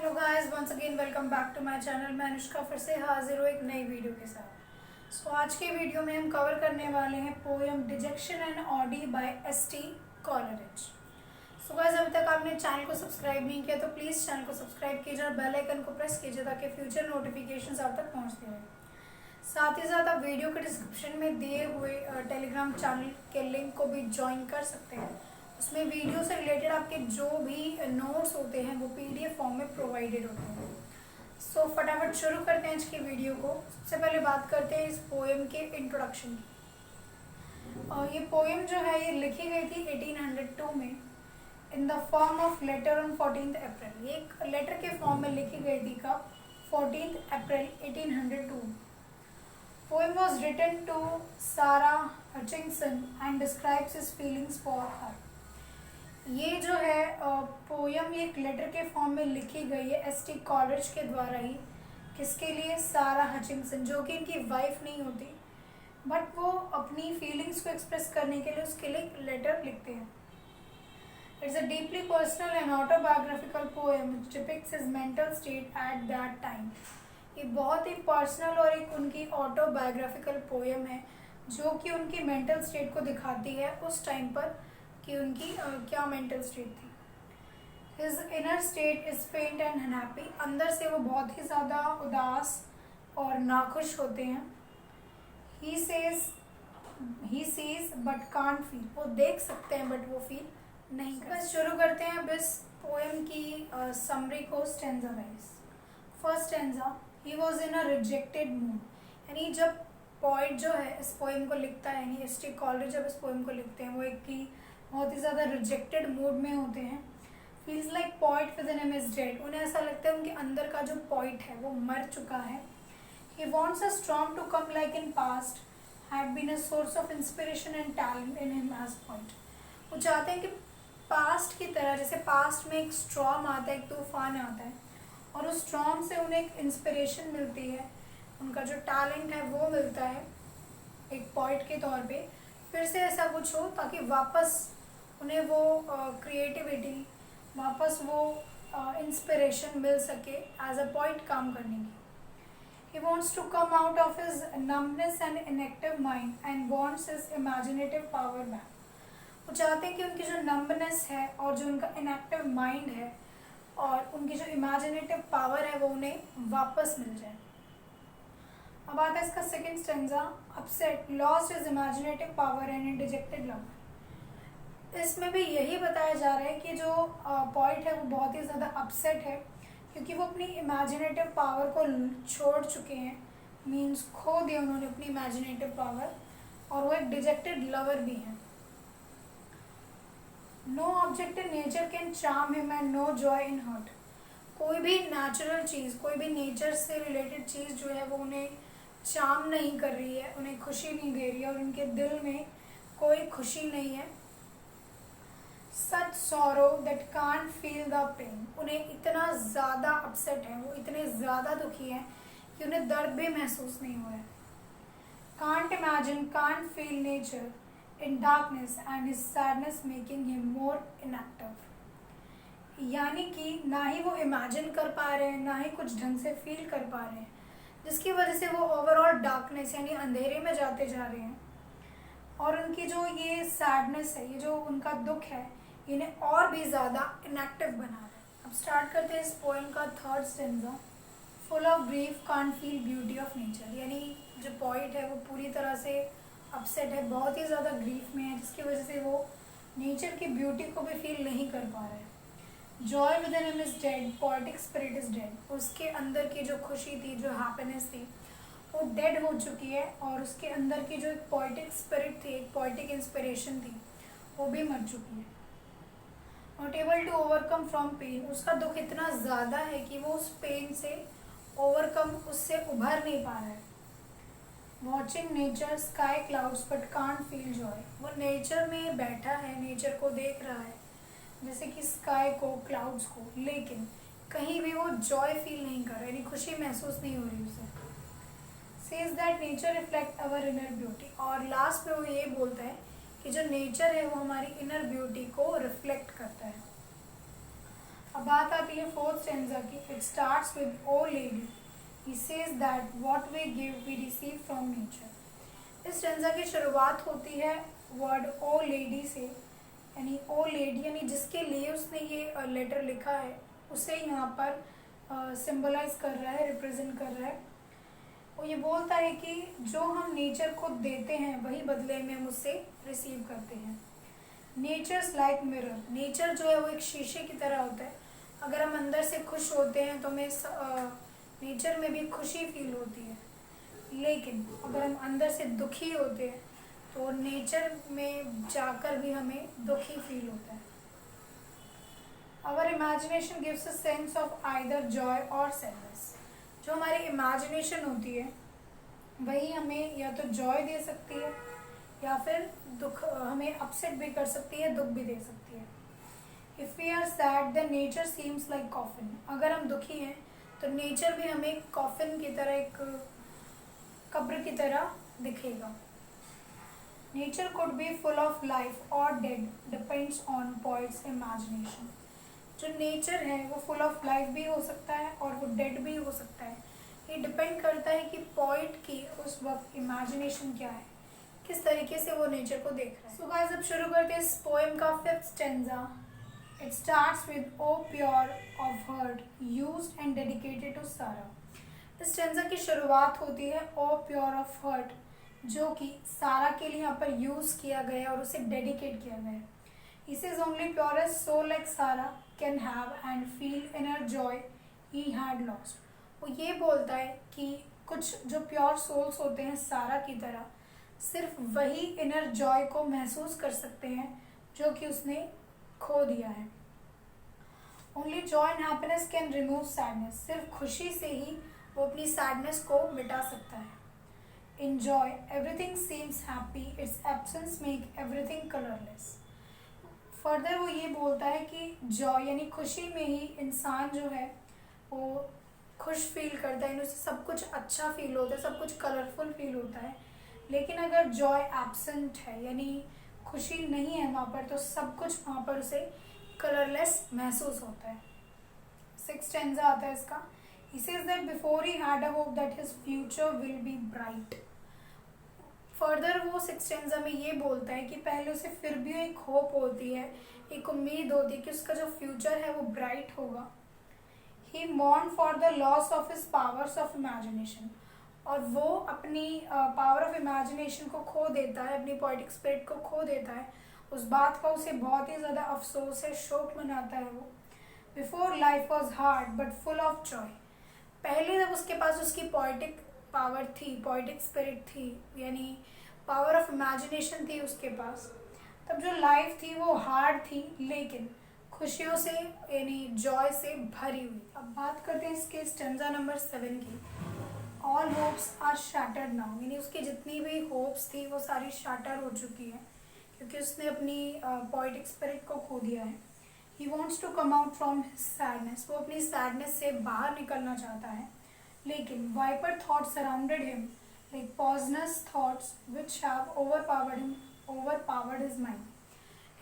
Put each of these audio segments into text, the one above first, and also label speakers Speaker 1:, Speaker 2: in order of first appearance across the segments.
Speaker 1: Hello guys, once again welcome back to my channel. मैं अनुष्का फिर से हाजिर हूँ एक नई वीडियो के साथ। आज के वीडियो में हम कवर करने वाले हैं poem dejection and ode by S T. Coleridge. Guys, अभी तक आपने चैनल को सब्सक्राइब नहीं किया तो प्लीज़ चैनल को सब्सक्राइब कीजिए और बेल आइकन को प्रेस कीजिए ताकि फ्यूचर नोटिफिकेशन आप तक पहुँचते रहें। साथ ही साथ आप वीडियो के डिस्क्रिप्शन में दिए हुए टेलीग्राम चैनल के लिंक को भी ज्वाइन कर सकते हैं। उसमें वीडियो से रिलेटेड आपके जो भी नोट्स होते हैं वो पीडीएफ फॉर्म में प्रोवाइडेड होते हैं। फटाफट शुरू करते हैं आज की वीडियो को। सबसे पहले बात करते हैं इस पोएम के इंट्रोडक्शन की। और ये पोएम जो है ये लिखी गई थी 1802 में in the form of later on 14 अप्रैल। ये एक लेटर के फॉर्म में लिखी गई थी कब? 14 अप्रैल 1802। Poem was written to Sarah Hutchinson and describes his feelings for her. ये जो है पोयम ये एक लेटर के फॉर्म में लिखी गई है एस.टी. कॉलरिज के द्वारा ही। किसके लिए? सारा हचिंसन, जो कि इनकी वाइफ नहीं होती, बट वो अपनी फीलिंग्स को एक्सप्रेस करने के लिए उसके लिए एक लेटर लिखते हैं। It's a deeply personal and autobiographical poem which depicts his mental state at that time. ये बहुत ही पर्सनल और एक उनकी ऑटोबायोग्राफिकल पोएम है जो कि उनकी मेंटल स्टेट को दिखाती है उस टाइम पर कि उनकी क्या मेंटल स्टेट थी। हिज इनर स्टेट इज फेंट एंड अनहैप्पी। अंदर से वो बहुत ही ज़्यादा उदास और नाखुश होते हैं। He sees but can't feel. वो देख सकते हैं बट वो फील नहीं कर। बस शुरू करते हैं अब इस पोएम की समरी को stanza wise. First stanza, he was in a rejected mood. यानी जब पोइट जो है इस पोएम को लिखता है, यानी एस.टी. कॉलरिज जब इस पोएम को लिखते हैं वो एक की बहुत ही ज़्यादा रिजेक्टेड मूड में होते हैं। Feels like poet with in him is dead. उन्हें ऐसा लगता है उनके अंदर का जो पोइट है वो मर चुका है। He wants a storm to come like in past had been a source of inspiration and talent in him as poet. वो चाहते हैं कि पास्ट की तरह, जैसे पास्ट में एक स्टॉर्म आता है, एक तूफान आता है और उस स्टॉर्म से उन्हें एक इंस्पिरेशन मिलती है, उनका जो टैलेंट है वो मिलता है एक पोइट के तौर पे। फिर से ऐसा कुछ हो ताकि वापस उन्हें वो क्रिएटिविटी, वापस वो इंस्पिरेशन मिल सके एज अ पोइट काम करने की। He wants to come out of his numbness and inactive mind and wants his imaginative power back. वो चाहते हैं कि उनकी जो नम्बनेस है और जो उनका इनएक्टिव माइंड है और उनकी जो इमेजिनेटिव पावर है वो उन्हें वापस मिल जाए। अब आता है इसका second stanza, upset lost his imaginative power and dejected love. इसमें भी यही बताया जा रहा है कि जो पोइट है वो बहुत ही ज़्यादा अपसेट है क्योंकि वो अपनी इमेजिनेटिव पावर को छोड़ चुके हैं, मीन्स खो दिया उन्होंने अपनी इमेजिनेटिव पावर, और वो एक डिजेक्टेड लवर भी हैं। No object in nature can charm him and no joy in heart. कोई भी नेचुरल चीज़, कोई भी नेचर से रिलेटेड चीज़ जो है वो उन्हें चार्म नहीं कर रही है, उन्हें खुशी नहीं दे रही है और उनके दिल में कोई खुशी नहीं है। Such sorrow that can't feel the pain. उन्हें इतना ज़्यादा अपसेट है, वो इतने ज़्यादा दुखी हैं कि उन्हें दर्द भी महसूस नहीं हो रहा है। Can't imagine, can't feel nature in darkness and his sadness making him more inactive। यानी कि ना ही वो इमेजिन कर पा रहे हैं, ना ही कुछ ढंग से फील कर पा रहे हैं, जिसकी वजह से वो ओवरऑल डार्कनेस यानी अंधेरे में जाते जा रहे हैं। और उनकी जो ये सैडनेस है, ये जो उनका दुख है, इन्हें और भी ज़्यादा इनएक्टिव बना रहा है। अब स्टार्ट करते हैं इस पोएम का third stanza, full of grief can't feel beauty of nature. यानी जो पोइट है वो पूरी तरह से अपसेट है, बहुत ही ज़्यादा ग्रीफ में है, जिसकी वजह से वो नेचर की ब्यूटी को भी फील नहीं कर पा रहे हैं। Joy with in him is dead, poetic spirit is dead. उसके अंदर की जो खुशी थी, जो हैप्पीनेस थी, वो डेड हो चुकी है और उसके अंदर की जो एक पोएटिक स्पिरिट थी, एक पोएटिक इंस्पिरेशन थी, वो भी मर चुकी है। Not able to overcome from pain. उसका दुख इतना ज़्यादा है कि वो उस पेन से ओवरकम, उससे उभर नहीं पा रहा है। Watching nature sky clouds but can't feel Joy. वो नेचर में बैठा है, नेचर को देख रहा है जैसे कि स्काई को, क्लाउड्स को, लेकिन कहीं भी वो जॉय फील नहीं कर रहा, यानी खुशी महसूस नहीं हो रही उसे। Says that nature reflect our inner beauty. और लास्ट में वो ये बोलता है कि जो नेचर है वो हमारी इनर ब्यूटी को रिफ्लेक्ट करता है। अब बात आती है फोर्थ स्टेंजा की। It starts with O lady, he says that what we give we receive from nature. इस स्टेंजा की शुरुआत होती है वर्ड ओ लेडी से, यानी ओ लेडी यानी जिसके लिए उसने ये लेटर लिखा है उसे यहाँ पर सिंबलाइज कर रहा है, रिप्रेजेंट कर रहा है। वो ये बोलता है कि जो हम नेचर को देते हैं वही बदले में हम उससे रिसीव करते हैं। नेचर्स लाइक मिरर, नेचर जो है वो एक शीशे की तरह होता है। अगर हम अंदर से खुश होते हैं तो हमें नेचर में भी खुशी फील होती है, लेकिन अगर हम अंदर से दुखी होते हैं तो नेचर में जाकर भी हमें दुखी फील होता है। Our imagination gives a sense of either joy और सैडनेस। जो हमारी इमेजिनेशन होती है वही हमें या तो जॉय दे सकती है या फिर दुख, हमें अपसेट भी कर सकती है, दुख भी दे सकती है। If we are sad then nature seems like coffin. अगर हम दुखी हैं तो नेचर भी हमें कॉफिन की तरह, एक कब्र की तरह दिखेगा। Nature could be full of life और dead, depends on poet's imagination. जो नेचर है वो फुल ऑफ लाइफ भी हो सकता है और वो डेड भी हो सकता है। ये डिपेंड करता है कि पोइट की उस वक्त इमेजिनेशन क्या है, किस तरीके से वो नेचर को देख रहा है। सो गाइस, अब शुरू करते हैं इस पोएम का fifth stanza. It starts with O pure of heart used and dedicated to Sara. इस स्टेंजा की शुरुआत होती है ओ प्योर ऑफ हर्ट, जो कि सारा के लिए यहाँ पर यूज़ किया गया है और उसे डेडिकेट किया गया है। He says only purest soul like Sarah can have and feel inner joy he had lost. वो ये बोलता है कि कुछ जो प्योर सोल्स होते हैं सारा की तरह, सिर्फ वही इनर जॉय को महसूस कर सकते हैं जो कि उसने खो दिया है। Only Joy and happiness can remove sadness. सिर्फ खुशी से ही वो अपनी सैडनेस को मिटा सकता है। In joy everything seems happy, it's absence make everything colourless. Further वो ये बोलता है कि जॉय यानी खुशी में ही इंसान जो है वो खुश फील करता है, उसे सब कुछ अच्छा फील होता है, सब कुछ कलरफुल फील होता है। लेकिन अगर जॉय एब्सेंट है यानी खुशी नहीं है वहाँ पर, तो सब कुछ वहाँ पर उसे कलरलेस महसूस होता है। सिक्स्थ स्टेंजा आता है इसका। He says that before he had a hope that his future will be bright. Further वो सिक्स स्टेंजा में ये बोलता है कि पहले उसे फिर भी एक होप होती है, एक उम्मीद होती है कि उसका जो फ्यूचर है वो ब्राइट होगा। He mourn for the loss of his powers of imagination, और वो अपनी पावर ऑफ इमेजिनेशन को खो देता है, अपनी पोएटिक स्पिरिट को खो देता है। उस बात का उसे बहुत ही ज़्यादा अफसोस है, शोक मनाता है वो। Before life was hard but full of Joy. पहले जब उसके पास उसकी पोएटिक पावर थी, पोएटिक स्पिरिट थी, यानी पावर ऑफ इमेजिनेशन थी उसके पास, तब जो लाइफ थी वो हार्ड थी लेकिन खुशियों से यानी जॉय से भरी हुई। अब बात करते हैं इसके स्टेंजा नंबर 7 की। All hopes are shattered now, यानी उसकी जितनी भी होप्स थी वो सारी शैटर हो चुकी है क्योंकि उसने अपनी पोएटिक स्पिरिट को खो दिया है। He wants to come out from his sadness, वो अपनी सैडनेस से बाहर निकलना चाहता है, लेकिन viper thoughts surrounded him like poisonous thoughts which have overpowered his mind.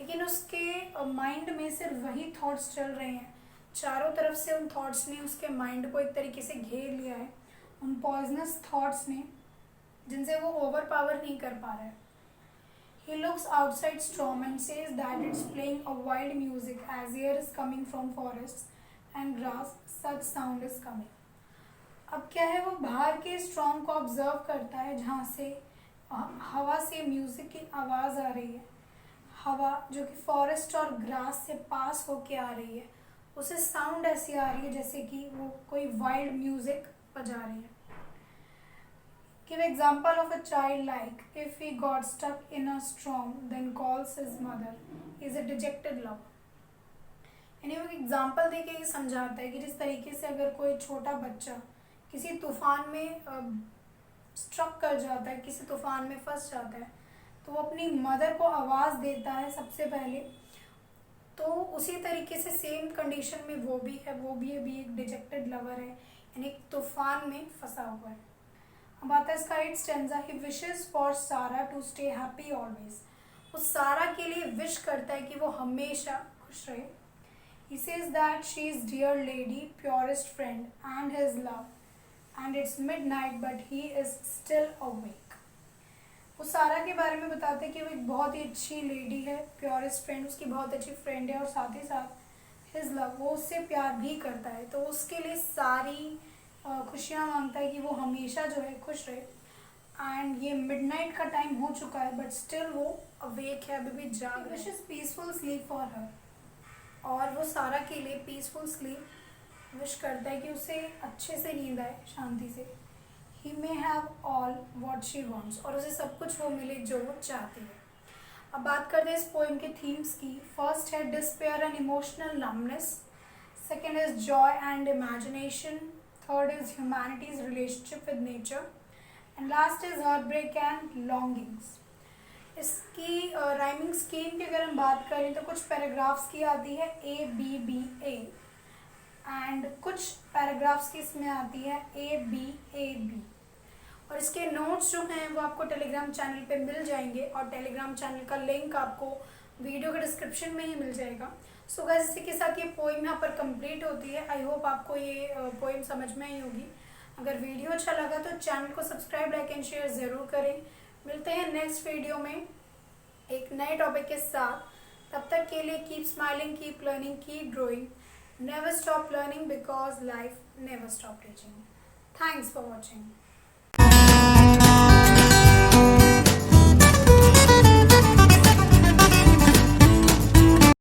Speaker 1: लेकिन उसके माइंड में सिर्फ वही थॉट्स चल रहे हैं, चारों तरफ से उन थॉट्स ने उसके माइंड को एक तरीके से घेर लिया है, उन पॉइजनस थॉट्स ने, जिनसे वो ओवरपावर नहीं कर पा रहा है। He looks outside storm and says that it's playing a wild music as air is coming from forests and grass, such sound is coming. अब क्या है, वो बाहर के स्टॉर्म को ऑब्जर्व करता है जहाँ से हवा से म्यूज़िक की आवाज़ आ रही है। हवा जो कि फॉरेस्ट और ग्रास से पास होके आ रही है, उसे साउंड ऐसी आ रही है जैसे कि वो कोई वाइल्ड म्यूज़िक बजा रही है। Give example of a child like if he got stuck in a storm then calls his mother is a dejected love. यानी वो एग्जाम्पल दे के ये समझाता है कि जिस तरीके से अगर कोई छोटा बच्चा किसी तूफान में स्ट्रक कर जाता है, किसी तूफान में फंस जाता है, तो वो अपनी मदर को आवाज़ देता है सबसे पहले, तो उसी तरीके से सेम कंडीशन में वो भी है, वो भी अभी एक डिजेक्टेड लवर है, यानी तूफान में फंसा हुआ है। अब आता है इसका 8th stanza. He wishes for सारा टू स्टे हैप्पी ऑलवेज, वो सारा के लिए विश करता है कि वो हमेशा खुश रहे। He says that she is dear lady, purest friend and his love, and it's midnight but he is still awake. वो सारा के बारे में बताते हैं कि वो एक बहुत ही अच्छी लेडी है, प्योरेस्ट फ्रेंड, उसकी बहुत अच्छी फ्रेंड है, और साथ ही साथ हिज लव, वो उससे प्यार भी करता है, तो उसके लिए सारी खुशियाँ मांगता है कि वो हमेशा जो है खुश रहे। एंड ये मिडनाइट का टाइम हो चुका है बट स्टिल वो अवेक है, अभी भी जाग रहा है। Wish is peaceful sleep for her, और वो सारा के लिए पीसफुल स्लीप विश करता है कि उसे अच्छे से नींद आए, शांति से। He may have all what she wants, और उसे सब कुछ वो मिले जो वो चाहती है। अब बात करते हैं इस पोएम के थीम्स की। फर्स्ट है despair and emotional numbness, second is Joy and imagination, third is humanities relationship with nature, and last is heartbreak and longings. इसकी राइमिंग स्कीम की अगर हम बात करें तो कुछ पैराग्राफ्स की आती है A B B A, and कुछ पैराग्राफ्स की इसमें आती है ए बी, और इसके नोट्स जो हैं वो आपको टेलीग्राम चैनल पे मिल जाएंगे, और टेलीग्राम चैनल का लिंक आपको वीडियो के डिस्क्रिप्शन में ही मिल जाएगा। सो गाइस, इसी के साथ ये पोएम यहाँ पर कंप्लीट होती है। आई होप आपको ये पोएम समझ में आई होगी। अगर वीडियो अच्छा लगा तो चैनल को सब्सक्राइब, लाइक एंड शेयर ज़रूर करें। मिलते हैं नेक्स्ट वीडियो में एक नए टॉपिक के साथ। तब तक के लिए keep smiling, keep learning, keep growing, never stop learning because life never stop teaching. Thanks for watching.